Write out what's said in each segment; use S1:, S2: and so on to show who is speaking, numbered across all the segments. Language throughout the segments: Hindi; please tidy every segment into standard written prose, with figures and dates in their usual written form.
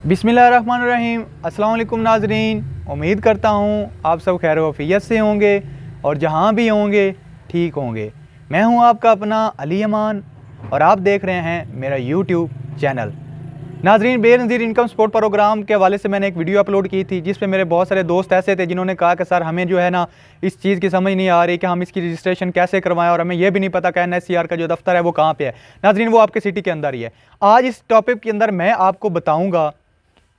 S1: बिस्मिल्लाहिर्रहमानिर्रहीम। अस्सलाम वालेकुम नाज़रीन, उम्मीद करता हूँ आप सब खैर वफ़ियत से होंगे और जहाँ भी होंगे ठीक होंगे। मैं हूँ आपका अपना अली अमान और आप देख रहे हैं मेरा यूट्यूब चैनल। नाज़रीन, बेनज़ीर इनकम सपोर्ट प्रोग्राम के हवाले से मैंने एक वीडियो अपलोड की थी जिस पे मेरे बहुत सारे दोस्त ऐसे थे जिन्होंने कहा कि सर हमें जो है ना इस चीज़ की समझ नहीं आ रही कि हम इसकी रजिस्ट्रेशन कैसे करवाएं और हमें यह भी नहीं पता कि NSCR का जो दफ्तर है वो कहाँ पे है। नाज़रीन, वो आपके सिटी के अंदर ही है। आज इस टॉपिक के अंदर मैं आपको बताऊँगा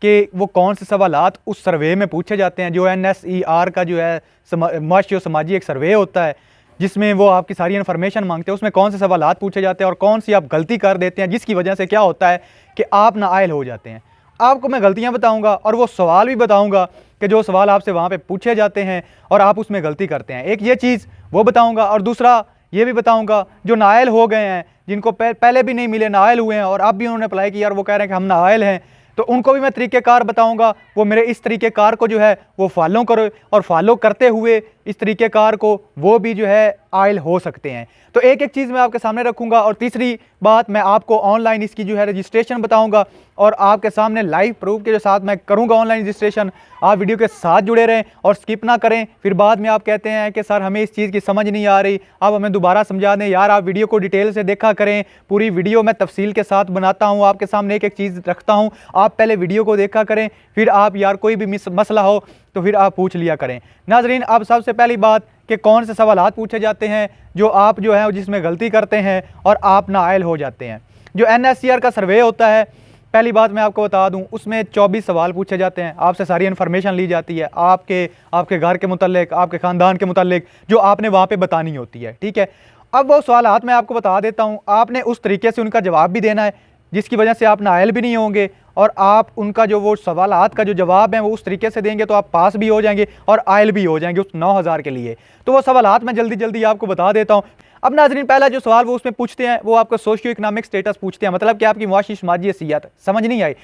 S1: कि वो कौन से सवालात उस सर्वे में पूछे जाते हैं जो NSCR का जो है माशी और समाजी एक सर्वे होता है जिसमें वो आपकी सारी इन्फॉर्मेशन मांगते हैं। उसमें कौन से सवालात पूछे जाते हैं और कौन सी आप गलती कर देते हैं जिसकी वजह से क्या होता है कि आप नाअहल हो जाते हैं। आपको मैं गलतियां बताऊंगा और वो सवाल भी बताऊंगा कि जो सवाल आपसे वहाँ पे पूछे जाते हैं और आप उसमें गलती करते हैं। एक ये चीज़ वो बताऊँगा और दूसरा ये भी बताऊँगा जो नाअहल हो गए हैं, जिनको पहले भी नहीं मिले, नाअहल हुए हैं और अब भी उन्होंने अप्लाई किया और वो कह रहे हैं कि हम नाअहल हैं, तो उनको भी मैं तरीक़ेकार बताऊंगा। वो मेरे इस तरीक़ेकार को जो है वो फॉलो करो और फॉलो करते हुए इस तरीक़ेकार को वो भी जो है आयल हो सकते हैं। तो एक एक चीज़ मैं आपके सामने रखूंगा और तीसरी बात मैं आपको ऑनलाइन इसकी जो है रजिस्ट्रेशन बताऊंगा और आपके सामने लाइव प्रूफ के साथ मैं करूंगा ऑनलाइन रजिस्ट्रेशन। आप वीडियो के साथ जुड़े रहें और स्किप ना करें। फिर बाद में आप कहते हैं कि सर हमें इस चीज़ की समझ नहीं आ रही, आप हमें दोबारा समझा दें। यार, आप वीडियो को डिटेल से देखा करें, पूरी वीडियो मैं तफसील के साथ बनाता हूँ, आपके सामने एक एक चीज़ रखता हूँ। आप पहले वीडियो को देखा करें, फिर आप यार कोई भी मसला हो तो फिर आप पूछ लिया करें। नाजरीन, अब सबसे पहली बात कि कौन से सवालात पूछे जाते हैं जो आप जो है जिसमें गलती करते हैं और आप नाअहल हो जाते हैं। जो NSCR का सर्वे होता है, पहली बात मैं आपको बता दूं, उसमें 24 सवाल पूछे जाते हैं। आपसे सारी इन्फॉर्मेशन ली जाती है आपके घर के मुतल्लिक, आपके ख़ानदान के मुतल्लिक, जो आपने वहाँ पे बतानी होती है। ठीक है, अब वो सवालात मैं आपको बता देता हूँ। आपने उस तरीके से उनका जवाब भी देना है जिसकी वजह से आप नाअहल भी नहीं होंगे और आप उनका जो वो सवालात का जो जवाब है वो उस तरीके से देंगे तो आप पास भी हो जाएंगे और आयल भी हो जाएंगे उस 9000 के लिए। तो वो सवालात मैं जल्दी जल्दी आपको बता देता हूँ। अब नाज़रीन, पहला जो सवाल वो उसमें पूछते हैं वो आपका सोशियो इकनॉमिक स्टेटस पूछते हैं, मतलब कि आपकी मुआशी समाजी हैसियत। समझ नहीं आई?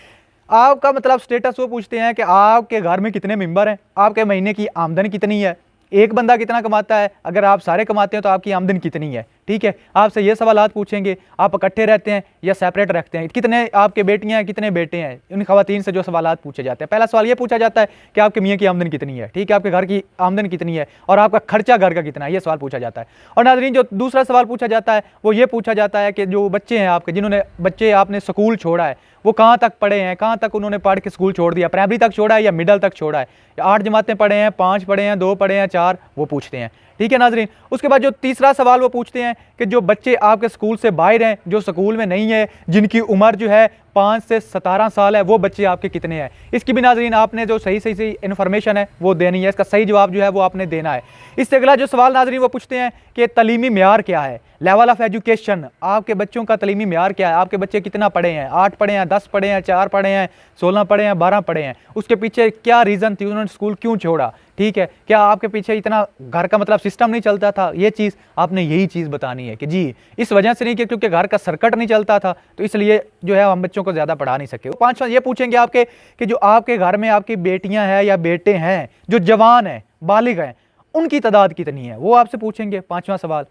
S1: आपका मतलब स्टेटस वो पूछते हैं कि आपके घर में कितने मेंबर हैं, आपके महीने की आमदन कितनी है, एक बंदा कितना कमाता है, अगर आप सारे कमाते हैं तो आपकी आमदन कितनी है। ठीक है, आपसे ये सवालात पूछेंगे। आप इकट्ठे रहते हैं या सेपरेट रखते हैं, कितने आपके बेटियां हैं, कितने बेटे हैं। उन खवातीन से जो सवालात पूछे जाते हैं, पहला सवाल ये पूछा जाता है कि आपके मियाँ की आमदन कितनी है। ठीक है, आपके घर की आमदन कितनी है और आपका खर्चा घर का कितना है, ये सवाल पूछा जाता है। और नाज़रीन, जो दूसरा सवाल पूछा जाता है वो ये पूछा जाता है कि जो बच्चे हैं आपके, जिन्होंने बच्चे आपने स्कूल छोड़ा है, वो कहाँ तक पढ़े हैं, कहाँ तक उन्होंने पढ़ के स्कूल छोड़ दिया, प्राइमरी तक छोड़ा है या मिडल तक छोड़ा है, 8 जमातें पढ़े हैं, 5 पढ़े हैं, 2 पढ़े हैं, 4, वो पूछते हैं। ठीक है नाज़रीन, उसके बाद जो तीसरा सवाल वो पूछते हैं कि जो बच्चे आपके स्कूल से बाहर हैं, जो स्कूल में नहीं है, जिनकी उम्र जो है 5 से 17 साल है, वो बच्चे आपके कितने हैं। इसकी भी नाज़रीन आपने जो सही इन्फॉर्मेशन है वो देनी है, इसका सही जवाब जो है वो आपने देना है। इससे अगला जो सवाल नाज़रीन वो पूछते हैं कि तलीमी मेयार क्या है, लेवल ऑफ एजुकेशन, आपके बच्चों का तलीमी मेयार क्या है, आपके बच्चे कितना पढ़े हैं, 8 पढ़े हैं, 10 पढ़े हैं, 4 पढ़े हैं, 16 पढ़े हैं, 12 पढ़े हैं, उसके पीछे क्या रीज़न थी, उन्होंने स्कूल क्यों छोड़ा। ठीक है, क्या आपके पीछे इतना घर का मतलब सिस्टम नहीं चलता था, ये चीज़ आपने यही चीज़ बतानी है कि जी इस वजह से नहीं कि क्योंकि घर का सर्किट नहीं चलता था तो इसलिए जो है हम बच्चों को ज़्यादा पढ़ा नहीं सके। 5वां ये पूछेंगे आपके कि जो आपके घर में आपकी बेटियां हैं या बेटे हैं जो जवान हैं, बालिग हैं, उनकी तादाद कितनी है, वो आपसे पूछेंगे 5वां सवाल।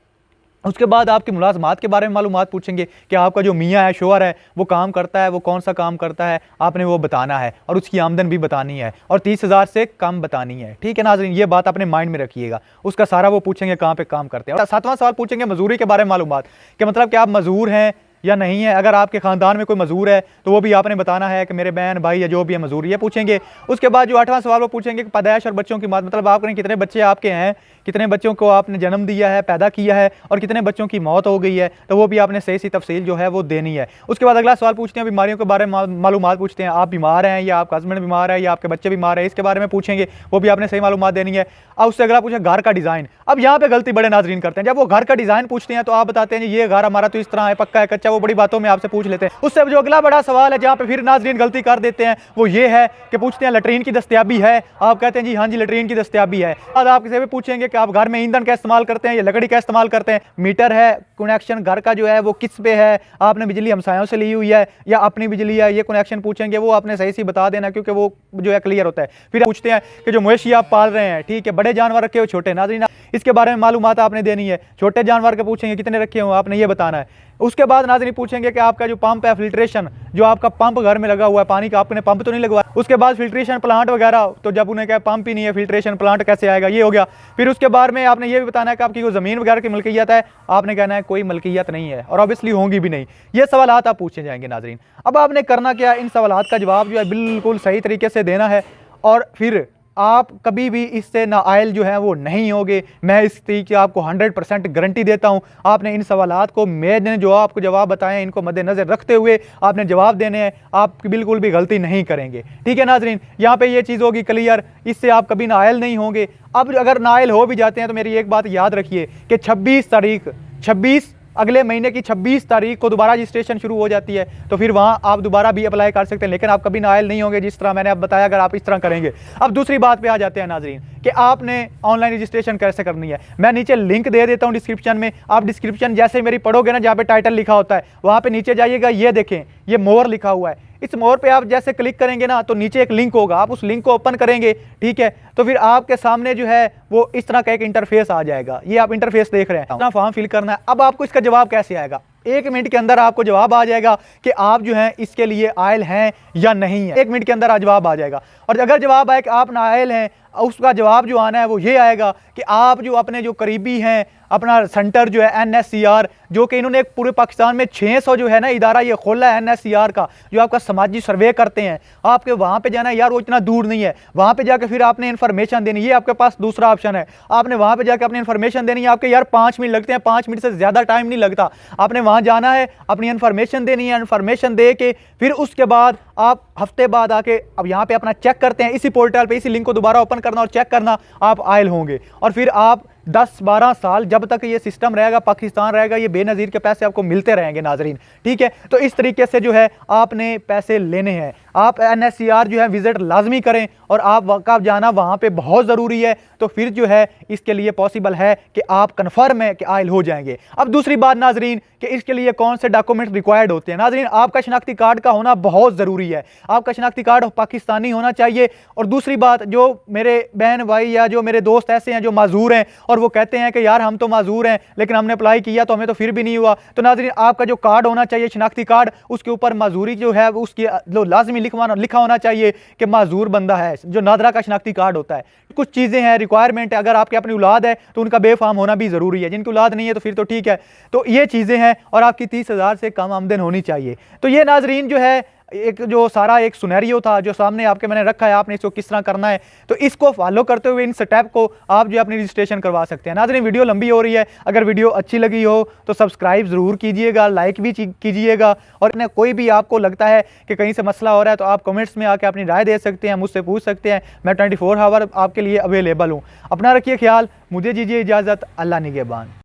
S1: उसके बाद आपकी मुलाजमात के बारे में मालूमात पूछेंगे कि आपका जो मियाँ है, शोहर है, वो काम करता है, वो कौन सा काम करता है, आपने वो बताना है और उसकी आमदन भी बतानी है और 30,000 से कम बतानी है। ठीक है नाज़रीन, ये बात अपने माइंड में रखिएगा। उसका सारा वो पूछेंगे कहाँ पे काम करते हैं। और 7वां सवाल पूछेंगे मजदूरी के बारे में मालूमात, कि मतलब कि आप मजदूर हैं या नहीं है। अगर आपके ख़ानदान में कोई मजदूर है तो वो भी आपने बताना है कि मेरे बहन भाई या जो भी है मजदूर, ये पूछेंगे। उसके बाद जो 8वां सवाल वो पूछेंगे कि पैदाइश और बच्चों की बात, मतलब आपने कितने बच्चे आपके हैं, कितने बच्चों को आपने जन्म दिया है, पैदा किया है और कितने बच्चों की मौत हो गई है, तो वो भी आपने सही तफसील जो है वो देनी है। उसके बाद अगला सवाल पूछते हैं बीमारियों के बारे में मालूमात पूछते हैं, आप बीमार हैं या आपका हस्बैंड बीमार है या आपके बच्चे बीमार है, इसके बारे में पूछेंगे, वो भी आपने सही मालूमात देनी है। अब उससे अगला पूछे घर का डिज़ाइन। अब यहाँ पे गलती बड़े नाज़रीन करते हैं, जब वो घर का डिज़ाइन पूछते हैं तो आप बताते हैं ये घर हमारा तो इस तरह है, पक्का है, कच्चा, वो बड़ी बातों में आपसे पूछ लेते हैं। उससे जो अगला बड़ा सवाल है जहाँ पे फिर नाज़रीन गलती कर देते हैं वो ये है कि पूछते हैं लैट्रीन की दस्तयाबी है, आप कहते हैं जी हाँ जी लैट्रीन की दस्तयाबी है। आज आप किसी भी पूछेंगे कि आप घर में ईंधन का इस्तेमाल करते हैं या लकड़ी का इस्तेमाल करते हैं, मीटर है, कनेक्शन घर का जो है वो किस पे है, आपने बिजली हमसायों से ली हुई है या अपनी बिजली है, ये कनेक्शन पूछेंगे, वो आपने सही बता देना क्योंकि वो जो है क्लियर होता है। फिर पूछते हैं कि जो मवेशी आप पाल रहे हैं, ठीक है, बड़े जानवर रखे हो छोटे। नाज़रीन, इसके बारे में मालूमात आपने देनी है। छोटे जानवर के पूछेंगे कितने रखे हो, आपने ये बताना है। उसके बाद नाज़रीन पूछेंगे कि आपका जो पंप है फिल्ट्रेशन, जो आपका पंप घर में लगा हुआ है पानी का, आपने पंप तो नहीं लगवाया। उसके बाद फिल्ट्रेशन प्लांट वगैरह, तो जब उन्हें क्या पंप ही नहीं है फिल्ट्रेशन प्लांट कैसे आएगा, ये हो गया। फिर उसके बाद में आपने ये भी बताना है कि आपकी कोई ज़मीन वगैरह की मलकियत है, आपने कहना है कोई मलकियत नहीं है, और ऑब्वियसली होंगी भी नहीं। ये सवालात आप पूछे जाएंगे नाज़रीन। अब आपने करना क्या, इन सवालात का जवाब जो है बिल्कुल सही तरीके से देना है, और फिर आप कभी भी इससे नाअहल जो है वो नहीं होगे। मैं इस तरीके आपको 100% गारंटी देता हूँ। आपने इन सवालात को, मैंने जो आपको जवाब बताए इनको मद्देनज़र रखते हुए आपने जवाब देने हैं, आप बिल्कुल भी गलती नहीं करेंगे। ठीक है नाज़रीन, यहाँ पे ये चीज़ होगी क्लियर, इससे आप कभी नाअहल नहीं होंगे। अब अगर नाअहल हो भी जाते हैं तो मेरी एक बात याद रखिए कि 26 अगले महीने की 26 तारीख को दोबारा रजिस्ट्रेशन शुरू हो जाती है, तो फिर वहाँ आप दोबारा भी अप्लाई कर सकते हैं, लेकिन आप कभी नाअहल नहीं होंगे जिस तरह मैंने अब बताया, अगर आप इस तरह करेंगे। अब दूसरी बात पे आ जाते हैं नाज़रीन कि आपने ऑनलाइन रजिस्ट्रेशन कैसे करनी है। मैं नीचे लिंक दे देता हूँ डिस्क्रिप्शन में, आप डिस्क्रिप्शन जैसे मेरी पढ़ोगे ना, जहाँ पे टाइटल लिखा होता है वहाँ पे नीचे जाइएगा, ये देखें ये मोर लिखा हुआ है, इस मोर पे आप जैसे क्लिक करेंगे ना तो नीचे एक लिंक होगा, आप उस लिंक को ओपन करेंगे, ठीक है, तो फिर आपके सामने जो है वो इस तरह का एक इंटरफेस आ जाएगा। ये आप इंटरफेस देख रहे हैं, अपना फॉर्म फिल करना है। अब आपको इसका जवाब कैसे आएगा, 1 मिनट के अंदर आपको जवाब आ जाएगा कि आप जो हैं इसके लिए आयल हैं या नहीं है। 1 मिनट के अंदर जवाब आ जाएगा, और अगर जवाब आए कि आप नाअहल हैं, उसका जवाब जो आना है वो ये आएगा कि आप जो अपने जो करीबी हैं, अपना सेंटर जो है NSCR, जो कि इन्होंने एक पूरे पाकिस्तान में 600 जो है ना इदारा ये खोला है NSCR का, जो आपका समाजी सर्वे करते हैं, आपके वहाँ पे जाना है यार, वो इतना दूर नहीं है, वहाँ पे जाके फिर आपने इन्फॉर्मेशन देनी, ये आपके पास दूसरा ऑप्शन है। आपने वहाँ पे जाके अपनी इन्फॉर्मेशन देनी है, आपके यार 5 मिनट लगते हैं, 5 मिनट से ज़्यादा टाइम नहीं लगता। आपने वहाँ जाना है, अपनी इन्फॉर्मेशन देनी है, इन्फॉर्मेशन दे के फिर उसके बाद आप हफ्ते बाद आके अब यहाँ पे अपना चेक करते हैं, इसी पोर्टल पे इसी लिंक को दोबारा ओपन करना और चेक करना, आप आयल होंगे। और फिर आप 10-12 साल जब तक ये सिस्टम रहेगा, पाकिस्तान रहेगा, ये बेनज़ीर के पैसे आपको मिलते रहेंगे नाजरीन। ठीक है, तो इस तरीके से जो है आपने पैसे लेने हैं। आप NSCR जो है विजिट लाजमी करें, और आप वक़्त जाना वहाँ पे बहुत ज़रूरी है, तो फिर जो है इसके लिए पॉसिबल है कि आप कन्फर्म है कि आयल हो जाएंगे। अब दूसरी बात नाजरीन कि इसके लिए कौन से डॉक्यूमेंट रिक्वायर्ड होते हैं। नाजरीन, आपका शनाख्ती कार्ड का होना बहुत ज़रूरी है, आपका शनाख्ती कार्ड पाकिस्तानी होना चाहिए। और दूसरी बात, जो मेरे बहन भाई या जो मेरे दोस्त ऐसे हैं जो माजूर हैं और वो कहते हैं कि यार हम तो माजूर हैं लेकिन हमने अप्लाई किया तो हमें तो फिर भी नहीं हुआ, तो नाजरीन आपका जो कार्ड होना चाहिए शनाख्ती कार्ड, उसके ऊपर माजूरी जो है उसकी लाजमी लिखा होना चाहिए कि माजूर बंदा है, जो नादरा का शनाख्ती कार्ड होता है। कुछ चीज़ें हैं, रिक्वायरमेंट है, अगर आपकी अपनी औलाद है तो उनका बेफाम होना भी ज़रूरी है, जिनकी औलाद नहीं है तो फिर तो ठीक है। तो ये चीज़ें हैं, और आपकी 30,000 से कम आमदन होनी चाहिए। तो ये नाजरीन जो है एक जो सारा एक सुनहरियो था जो सामने आपके मैंने रखा है, आपने इसको किस तरह करना है, तो इसको फॉलो करते हुए इन स्टेप को आप जो अपनी रजिस्ट्रेशन करवा सकते हैं। नाज़रीन, वीडियो लंबी हो रही है, अगर वीडियो अच्छी लगी हो तो सब्सक्राइब ज़रूर कीजिएगा, लाइक भी कीजिएगा, और कोई भी आपको लगता है कि कहीं से मसला हो रहा है तो आप कमेंट्स में आके अपनी राय दे सकते हैं, मुझसे पूछ सकते हैं। मैं 24 आवर आपके लिए अवेलेबल हूँ। अपना रखिए ख्याल, मुझे दीजिए इजाज़त, अल्लाह निगहबान।